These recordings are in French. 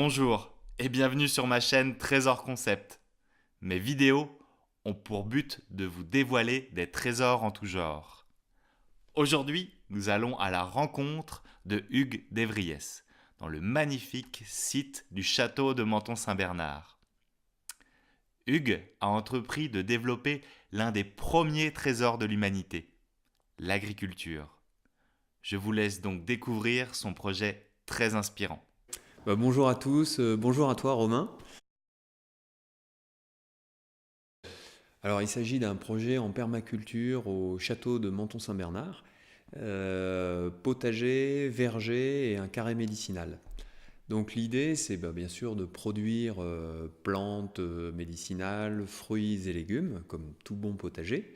Bonjour et bienvenue sur ma chaîne Trésor Concept. Mes vidéos ont pour but de vous dévoiler des trésors en tout genre. Aujourd'hui, nous allons à la rencontre de Hugues d'Evriès, dans le magnifique site du château de Menton-Saint-Bernard. Hugues a entrepris de développer l'un des premiers trésors de l'humanité, l'agriculture. Je vous laisse donc découvrir son projet très inspirant. Bonjour à tous, bonjour à toi Romain. Alors il s'agit d'un projet en permaculture au château de Menton-Saint-Bernard, potager, verger et un carré médicinal. Donc l'idée c'est bien sûr de produire plantes médicinales, fruits et légumes comme tout bon potager,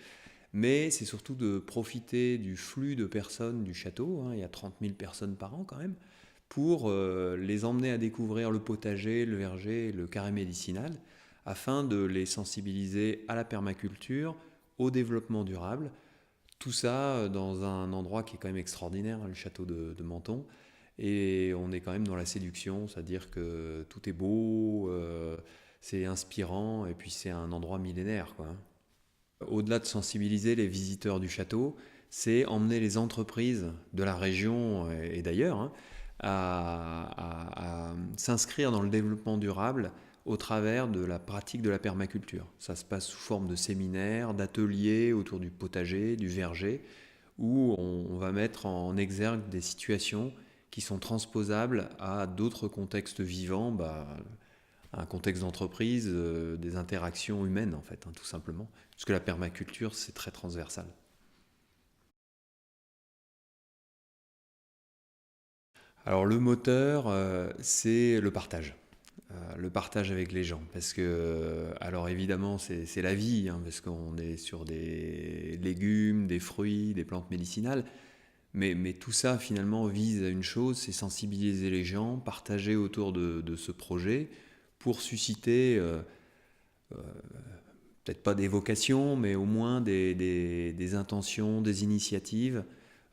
mais c'est surtout de profiter du flux de personnes du château, il y a 30 000 personnes par an quand même, pour les emmener à découvrir le potager, le verger, le carré médicinal, afin de les sensibiliser à la permaculture, au développement durable. Tout ça dans un endroit qui est quand même extraordinaire, le château de Menton. Et on est quand même dans la séduction, c'est-à-dire que tout est beau, c'est inspirant, et puis c'est un endroit millénaire, quoi. Au-delà de sensibiliser les visiteurs du château, c'est emmener les entreprises de la région et d'ailleurs à s'inscrire dans le développement durable au travers de la pratique de la permaculture. Ça se passe sous forme de séminaires, d'ateliers autour du potager, du verger, où on va mettre en exergue des situations qui sont transposables à d'autres contextes vivants, un contexte d'entreprise, des interactions humaines en fait, tout simplement. Parce que la permaculture, c'est très transversal. Alors le moteur, c'est le partage. Le partage avec les gens. Parce que, alors évidemment, c'est la vie, parce qu'on est sur des légumes, des fruits, des plantes médicinales. Mais tout ça, finalement, vise à une chose, c'est sensibiliser les gens, partager autour de ce projet pour susciter, peut-être pas des vocations, mais au moins des intentions, des initiatives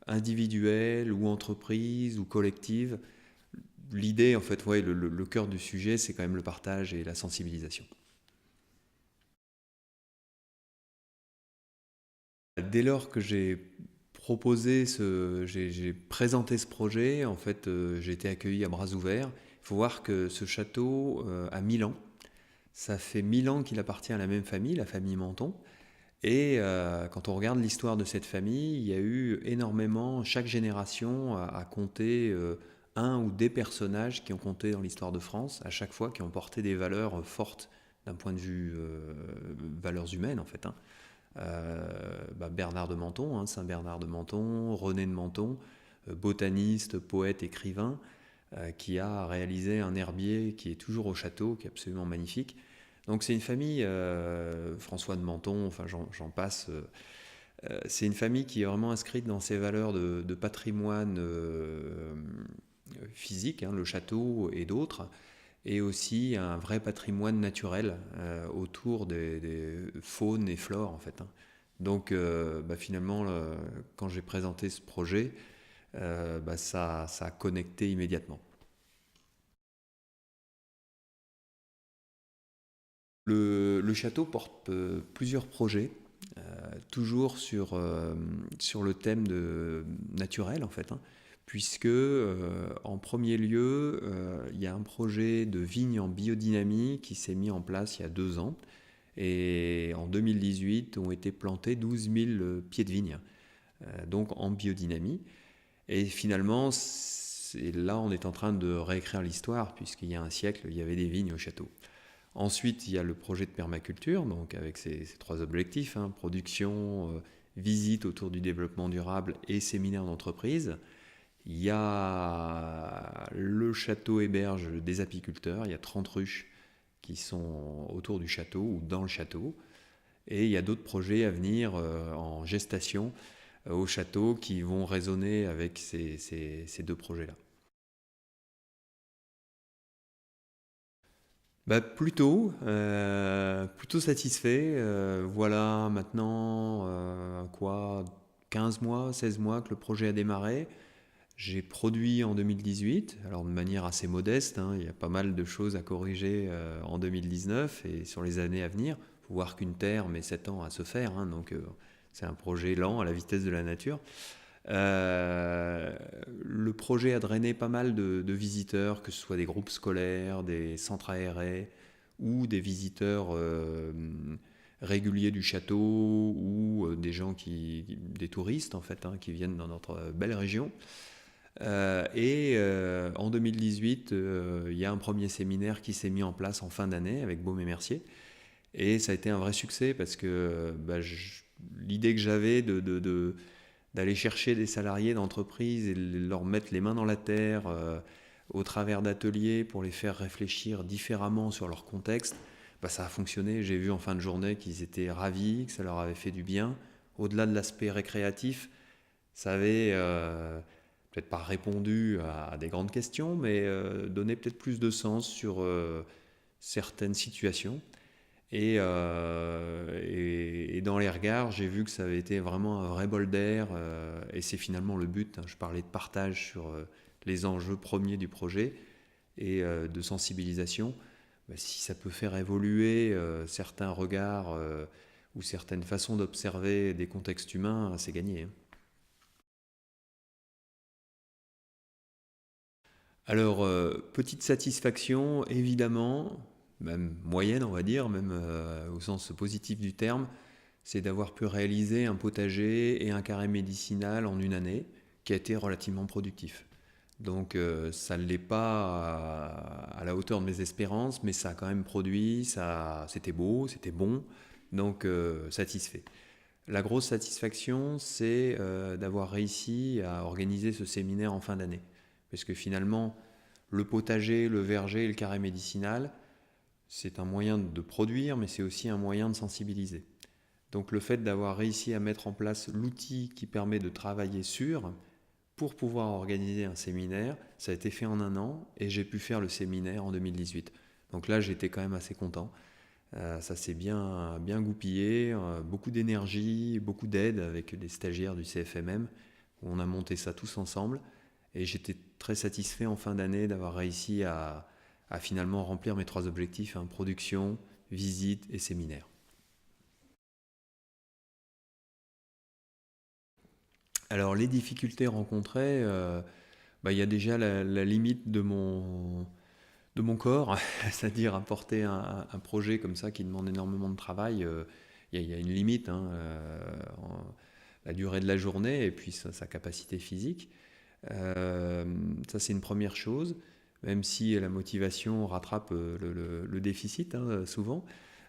individuelles ou entreprises ou collectives. L'idée, en fait, ouais, le cœur du sujet, c'est quand même le partage et la sensibilisation. Dès lors que j'ai présenté ce projet, en fait, j'ai été accueilli à bras ouverts. Il faut voir que ce château a 1000 ans. Ça fait 1000 ans qu'il appartient à la même famille, la famille Menton. Et quand on regarde l'histoire de cette famille, il y a eu énormément, chaque génération a compté un ou des personnages qui ont compté dans l'histoire de France, à chaque fois qui ont porté des valeurs fortes d'un point de vue valeurs humaines en fait. Bernard de Menton, Saint Bernard de Menton, René de Menton, botaniste, poète, écrivain, qui a réalisé un herbier qui est toujours au château, qui est absolument magnifique. Donc c'est une famille, François de Menton, enfin j'en passe, c'est une famille qui est vraiment inscrite dans ses valeurs de patrimoine physique, le château et d'autres, et aussi un vrai patrimoine naturel autour des faunes et flores en fait. Donc finalement, quand j'ai présenté ce projet, ça a connecté immédiatement. Le château porte plusieurs projets, toujours sur le thème naturel en fait, puisque en premier lieu, il y a un projet de vigne en biodynamie qui s'est mis en place il y a 2 ans. Et en 2018, ont été plantés 12 000 pieds de vigne, donc en biodynamie. Et finalement, là, on est en train de réécrire l'histoire, puisqu'il y a un siècle, il y avait des vignes au château. Ensuite, il y a le projet de permaculture, donc avec ces 3 objectifs, production, visite autour du développement durable et séminaire d'entreprise. Il y a le château héberge des apiculteurs, il y a 30 ruches qui sont autour du château ou dans le château. Et il y a d'autres projets à venir en gestation au château qui vont résonner avec ces 2 projets-là. Plutôt satisfait. Voilà maintenant 15 mois, 16 mois que le projet a démarré. J'ai produit en 2018, alors de manière assez modeste, hein, il y a pas mal de choses à corriger en 2019 et sur les années à venir. Il faut voir qu'une Terre met 7 ans à se faire, hein, donc c'est un projet lent à la vitesse de la nature. Euh, le projet a drainé pas mal de visiteurs, que ce soit des groupes scolaires, des centres aérés ou des visiteurs réguliers du château ou des gens des touristes en fait, hein, qui viennent dans notre belle région. En 2018, il y a un premier séminaire qui s'est mis en place en fin d'année avec Baume et Mercier. Et ça a été un vrai succès parce que l'idée que j'avais d'aller chercher des salariés d'entreprise et leur mettre les mains dans la terre au travers d'ateliers pour les faire réfléchir différemment sur leur contexte, ça a fonctionné. J'ai vu en fin de journée qu'ils étaient ravis, que ça leur avait fait du bien. Au-delà de l'aspect récréatif, ça avait peut-être pas répondu à des grandes questions, mais donné peut-être plus de sens sur certaines situations. Et dans les regards, j'ai vu que ça avait été vraiment un vrai bol d'air, et c'est finalement le but, hein. Je parlais de partage sur les enjeux premiers du projet et de sensibilisation. Si ça peut faire évoluer certains regards ou certaines façons d'observer des contextes humains, c'est gagné, hein. Alors, petite satisfaction, évidemment, même moyenne, on va dire, même au sens positif du terme, c'est d'avoir pu réaliser un potager et un carré médicinal en une année, qui a été relativement productif. Donc, ça ne l'est pas à la hauteur de mes espérances, mais ça a quand même produit, c'était beau, c'était bon, donc satisfait. La grosse satisfaction, c'est d'avoir réussi à organiser ce séminaire en fin d'année. Parce que finalement, le potager, le verger et le carré médicinal, c'est un moyen de produire, mais c'est aussi un moyen de sensibiliser. Donc le fait d'avoir réussi à mettre en place l'outil qui permet de travailler sur, pour pouvoir organiser un séminaire, ça a été fait en un an et j'ai pu faire le séminaire en 2018. Donc là, j'étais quand même assez content. Ça s'est bien goupillé, beaucoup d'énergie, beaucoup d'aide avec les stagiaires du CFMM. On a monté ça tous ensemble et j'étais très satisfait en fin d'année d'avoir réussi à finalement remplir mes 3 objectifs, hein, production, visite et séminaire. Alors les difficultés rencontrées, il y a déjà la limite de mon corps, c'est-à-dire apporter un projet comme ça qui demande énormément de travail. Il y a une limite, hein, la durée de la journée et puis sa capacité physique. Ça, c'est une première chose, même si la motivation rattrape le déficit, hein, souvent.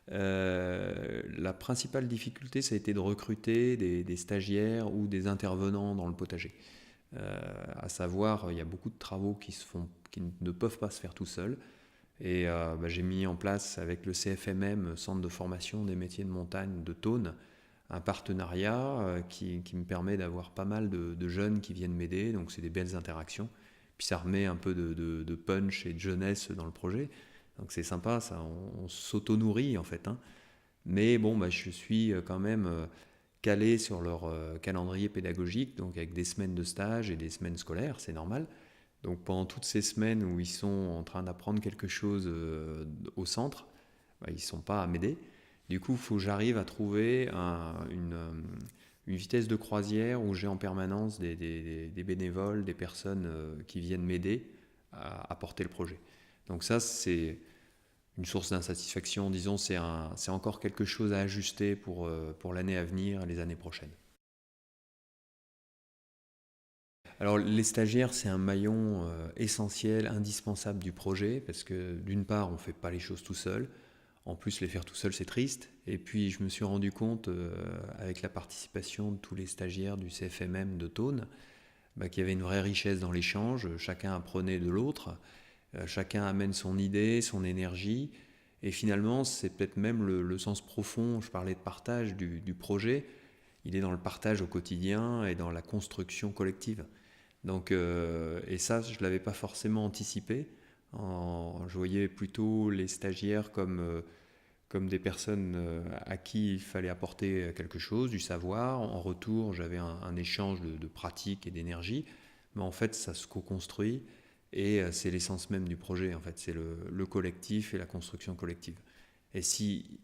La principale difficulté, ça a été de recruter des stagiaires ou des intervenants dans le potager. À savoir, il y a beaucoup de travaux qui ne peuvent pas se faire tout seuls. Et j'ai mis en place avec le CFMM, Centre de formation des métiers de montagne de Thônes, un partenariat qui me permet d'avoir pas mal de jeunes qui viennent m'aider. Donc c'est des belles interactions. Puis ça remet un peu de punch et de jeunesse dans le projet. Donc c'est sympa, ça, on s'auto-nourrit en fait, hein. Mais bon, je suis quand même calé sur leur calendrier pédagogique, donc avec des semaines de stage et des semaines scolaires, c'est normal. Donc pendant toutes ces semaines où ils sont en train d'apprendre quelque chose au centre, ils ne sont pas à m'aider. Du coup, il faut que j'arrive à trouver une vitesse de croisière où j'ai en permanence des bénévoles, des personnes qui viennent m'aider à porter le projet. Donc ça, c'est une source d'insatisfaction. Disons, c'est encore quelque chose à ajuster pour l'année à venir et les années prochaines. Alors les stagiaires, c'est un maillon essentiel, indispensable du projet, parce que d'une part, on ne fait pas les choses tout seul. En plus, les faire tout seul, c'est triste. Et puis, je me suis rendu compte, avec la participation de tous les stagiaires du CFMM de Thônes, qu'il y avait une vraie richesse dans l'échange. Chacun apprenait de l'autre, chacun amène son idée, son énergie. Et finalement, c'est peut-être même le sens profond, je parlais de partage du projet, il est dans le partage au quotidien et dans la construction collective. Donc, et ça, je ne l'avais pas forcément anticipé. Je voyais plutôt les stagiaires comme des personnes à qui il fallait apporter quelque chose, du savoir. En retour, j'avais un échange de pratique et d'énergie. mais en fait ça se co-construit et c'est l'essence même du projet en fait, c'est le collectif et la construction collective. Et si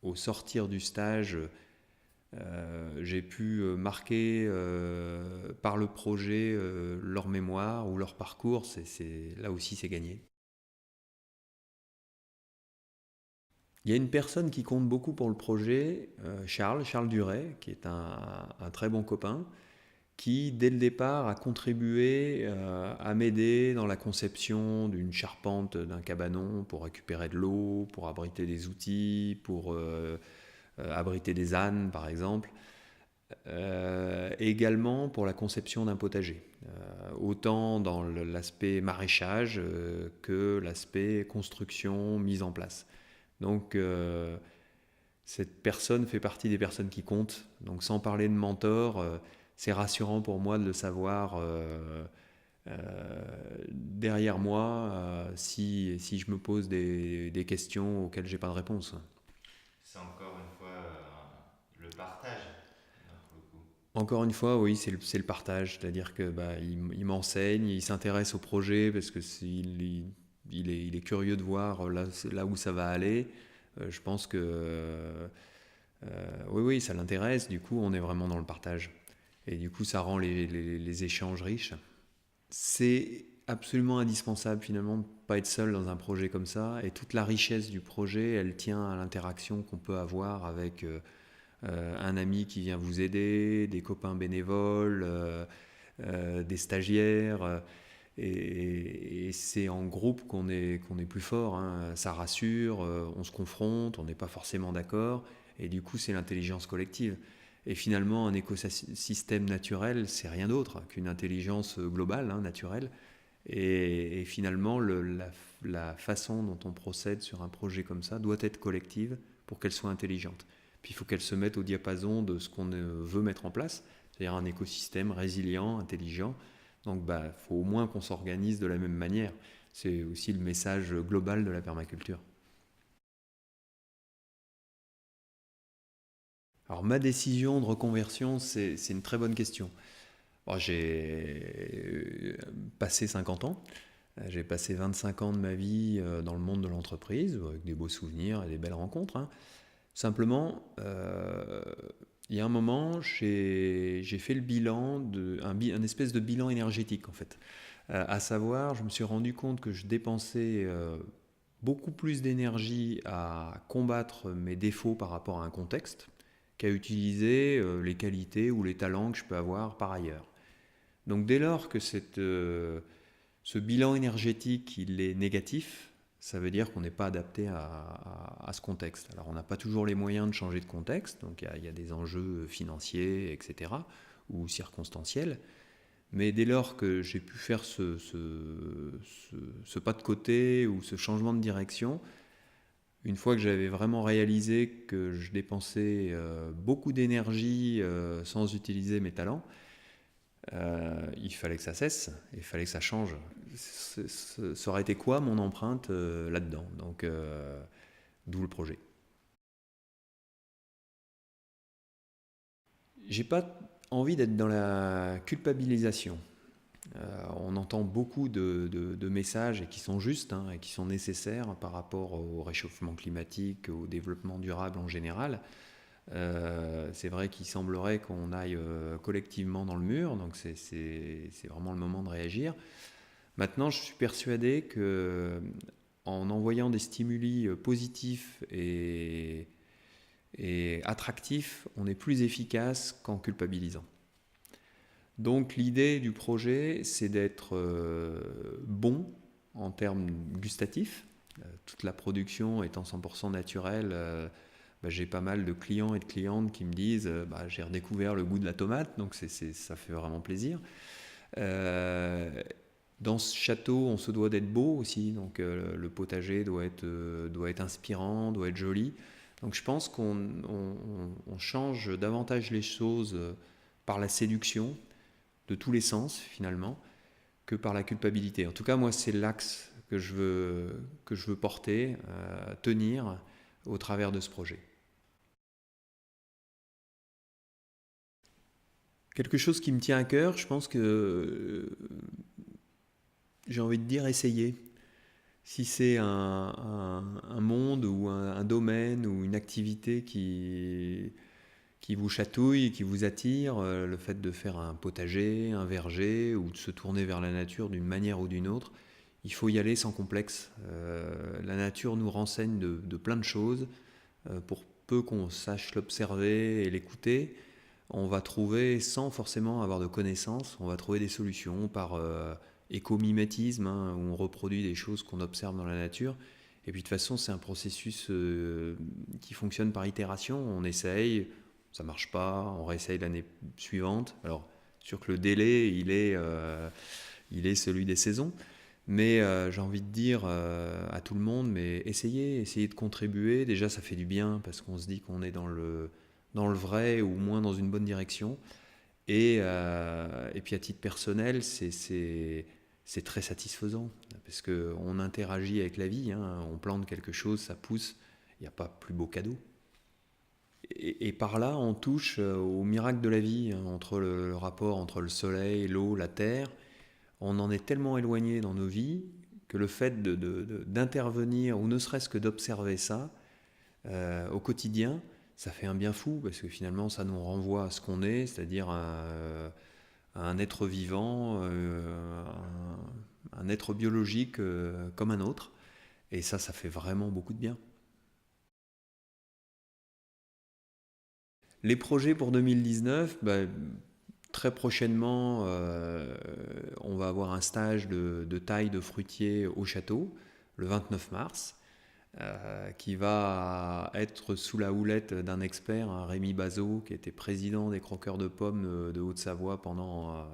au sortir du stage j'ai pu marquer par le projet leur mémoire ou leur parcours, là aussi c'est gagné. Il y a une personne qui compte beaucoup pour le projet, Charles Duret, qui est un très bon copain, qui dès le départ a contribué à m'aider dans la conception d'une charpente d'un cabanon pour récupérer de l'eau, pour abriter des outils, pour abriter des ânes par exemple. Et également pour la conception d'un potager, autant dans l'aspect maraîchage que l'aspect construction, mise en place. Donc cette personne fait partie des personnes qui comptent. Donc sans parler de mentor, c'est rassurant pour moi de le savoir derrière moi si je me pose des questions auxquelles j'ai pas de réponse. C'est encore une fois le partage. Encore une fois, oui, c'est le partage, c'est-à-dire que il m'enseigne, il s'intéresse au projet parce que il est curieux de voir là où ça va aller. Je pense que oui, ça l'intéresse. Du coup, on est vraiment dans le partage, et du coup, ça rend les échanges riches. C'est absolument indispensable finalement de ne pas être seul dans un projet comme ça, et toute la richesse du projet, elle tient à l'interaction qu'on peut avoir avec un ami qui vient vous aider, des copains bénévoles, des stagiaires. Et c'est en groupe qu'on est plus fort, hein. Ça rassure, on se confronte, on n'est pas forcément d'accord. Et du coup, c'est l'intelligence collective. Et finalement, un écosystème naturel, c'est rien d'autre qu'une intelligence globale, hein, naturelle. Et finalement, la façon dont on procède sur un projet comme ça doit être collective pour qu'elle soit intelligente. Puis il faut qu'elle se mette au diapason de ce qu'on veut mettre en place, c'est-à-dire un écosystème résilient, intelligent. Donc il faut au moins qu'on s'organise de la même manière. C'est aussi le message global de la permaculture. Alors ma décision de reconversion, c'est une très bonne question. Bon, j'ai passé 50 ans. J'ai passé 25 ans de ma vie dans le monde de l'entreprise, avec des beaux souvenirs et des belles rencontres, hein. Simplement, il y a un moment, j'ai fait le bilan, un espèce de bilan énergétique en fait. À savoir, je me suis rendu compte que je dépensais beaucoup plus d'énergie à combattre mes défauts par rapport à un contexte qu'à utiliser les qualités ou les talents que je peux avoir par ailleurs. Donc dès lors que ce bilan énergétique il est négatif, ça veut dire qu'on n'est pas adapté à ce contexte. Alors on n'a pas toujours les moyens de changer de contexte, donc il y a des enjeux financiers, etc., ou circonstanciels. Mais dès lors que j'ai pu faire ce pas de côté ou ce changement de direction, une fois que j'avais vraiment réalisé que je dépensais beaucoup d'énergie sans utiliser mes talents, il fallait que ça cesse, il fallait que ça change. Ça aurait été quoi mon empreinte là-dedans? Donc, d'où le projet. J'ai pas envie d'être dans la culpabilisation. On entend beaucoup de messages et qui sont justes, hein, et qui sont nécessaires par rapport au réchauffement climatique, au développement durable en général. C'est vrai qu'il semblerait qu'on aille collectivement dans le mur, donc c'est vraiment le moment de réagir. Maintenant, je suis persuadé que en envoyant des stimuli positifs et attractifs, on est plus efficace qu'en culpabilisant. Donc l'idée du projet, c'est d'être bon en termes gustatifs. Toute la production étant 100% naturelle, j'ai pas mal de clients et de clientes qui me disent j'ai redécouvert le goût de la tomate, donc ça fait vraiment plaisir. Dans ce château, on se doit d'être beau aussi, donc le potager doit être inspirant, doit être joli. Donc je pense qu'on change davantage les choses par la séduction, de tous les sens finalement, que par la culpabilité. En tout cas, moi, c'est l'axe que je veux porter, tenir au travers de ce projet. Quelque chose qui me tient à cœur, je pense que j'ai envie de dire essayer. Si c'est un monde ou un domaine ou une activité qui vous chatouille, qui vous attire, le fait de faire un potager, un verger ou de se tourner vers la nature d'une manière ou d'une autre, il faut y aller sans complexe. La nature nous renseigne de plein de choses. Pour peu qu'on sache l'observer et l'écouter, on va trouver, sans forcément avoir de connaissances, on va trouver des solutions par écomimétisme, hein, où on reproduit des choses qu'on observe dans la nature. Et puis de toute façon, c'est un processus qui fonctionne par itération. On essaye, ça marche pas, on réessaye l'année suivante. Alors, sûr que le délai, il est celui des saisons. Mais j'ai envie de dire à tout le monde, mais essayez de contribuer. Déjà, ça fait du bien parce qu'on se dit qu'on est dans le vrai ou au moins dans une bonne direction. Et puis à titre personnel, c'est très satisfaisant parce qu'on interagit avec la vie, hein, on plante quelque chose, ça pousse, il n'y a pas plus beau cadeau. Et par là, on touche au miracle de la vie, hein, entre le rapport entre le soleil, l'eau, la terre. On en est tellement éloigné dans nos vies que le fait d'intervenir ou ne serait-ce que d'observer ça au quotidien, ça fait un bien fou parce que finalement ça nous renvoie à ce qu'on est, c'est-à-dire à un être vivant, un être biologique comme un autre. Et ça fait vraiment beaucoup de bien. Les projets pour 2019, très prochainement, on va avoir un stage de taille de fruitier au château, le 29 mars, qui va être sous la houlette d'un expert, hein, Rémi Bazot, qui était président des croqueurs de pommes de Haute-Savoie pendant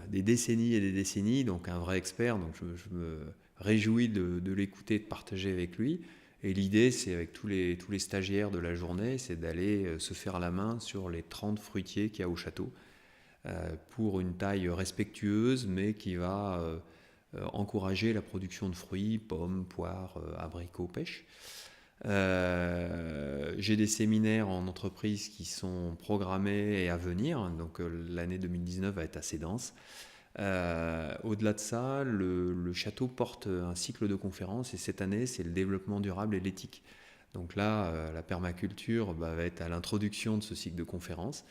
des décennies et des décennies, donc un vrai expert. Donc je me réjouis de l'écouter, de partager avec lui. Et l'idée, c'est avec tous les stagiaires de la journée, c'est d'aller se faire la main sur les 30 fruitiers qu'il y a au château, pour une taille respectueuse, mais qui va encourager la production de fruits, pommes, poires, abricots, pêches. J'ai des séminaires en entreprise qui sont programmés et à venir, donc l'année 2019 va être assez dense. Au-delà de ça, le château porte un cycle de conférences et cette année, c'est le développement durable et l'éthique. Donc là, la permaculture va être à l'introduction de ce cycle de conférences.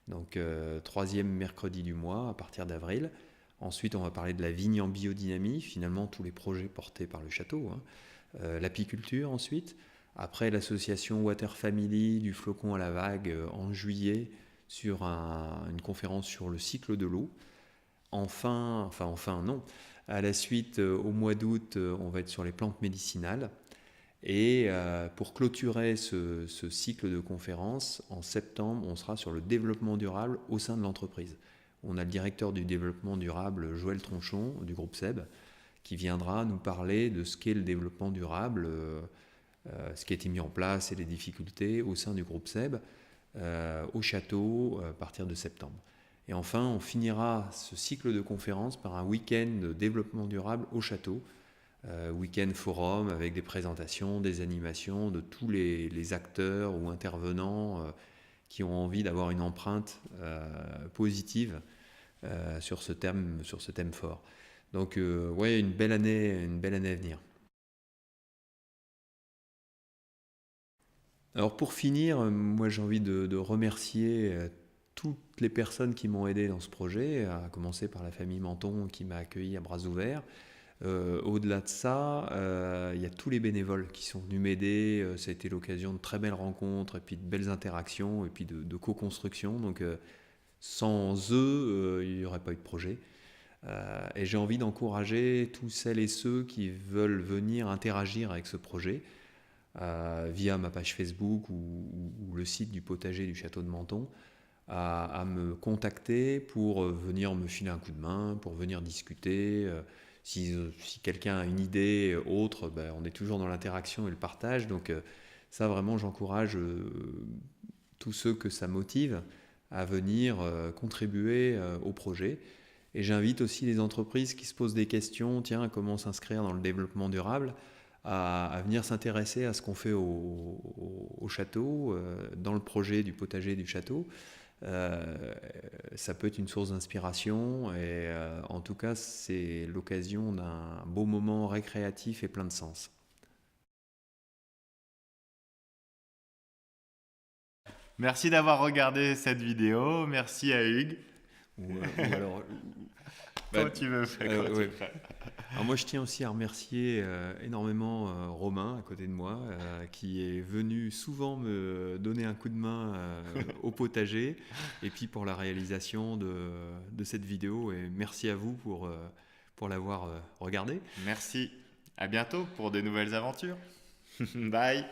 Donc, troisième mercredi du mois à partir d'avril. Ensuite, on va parler de la vigne en biodynamie, finalement tous les projets portés par le château. Hein. L'apiculture ensuite. Après, l'association Water Family du flocon à la vague en juillet sur une conférence sur le cycle de l'eau. Enfin non. À la suite, au mois d'août, on va être sur les plantes médicinales. Et pour clôturer ce cycle de conférences, en septembre, on sera sur le développement durable au sein de l'entreprise. On a le directeur du développement durable, Joël Tronchon, du groupe SEB, qui viendra nous parler de ce qu'est le développement durable, ce qui a été mis en place et les difficultés au sein du groupe SEB, au château, à partir de septembre. Et enfin, on finira ce cycle de conférences par un week-end de développement durable au château, week-end forum avec des présentations, des animations de tous les acteurs ou intervenants qui ont envie d'avoir une empreinte positive sur ce thème fort. Donc ouais, une belle année à venir. Alors pour finir, moi j'ai envie de remercier toutes les personnes qui m'ont aidé dans ce projet, à commencer par la famille Menton qui m'a accueilli à bras ouverts. Au-delà de ça, il y a tous les bénévoles qui sont venus m'aider. Ça a été l'occasion de très belles rencontres et puis de belles interactions et puis de co-construction. Donc sans eux, il n'y aurait pas eu de projet. Et j'ai envie d'encourager tous celles et ceux qui veulent venir interagir avec ce projet via ma page Facebook ou le site du potager du château de Menton, à me contacter pour venir me filer un coup de main, pour venir discuter. Si quelqu'un a une idée autre, on est toujours dans l'interaction et le partage. Donc ça, vraiment, j'encourage tous ceux que ça motive à venir contribuer au projet. Et j'invite aussi les entreprises qui se posent des questions, tiens, comment s'inscrire dans le développement durable, à venir s'intéresser à ce qu'on fait au château, dans le projet du potager du château, Ça peut être une source d'inspiration et en tout cas, c'est l'occasion d'un beau moment récréatif et plein de sens. Merci d'avoir regardé cette vidéo. Merci à Hugues. Ou alors, Quand tu veux. ouais. Alors moi, je tiens aussi à remercier énormément Romain à côté de moi, qui est venu souvent me donner un coup de main au potager, et puis pour la réalisation de cette vidéo. Et merci à vous pour l'avoir regardé. Merci. À bientôt pour de nouvelles aventures. Bye.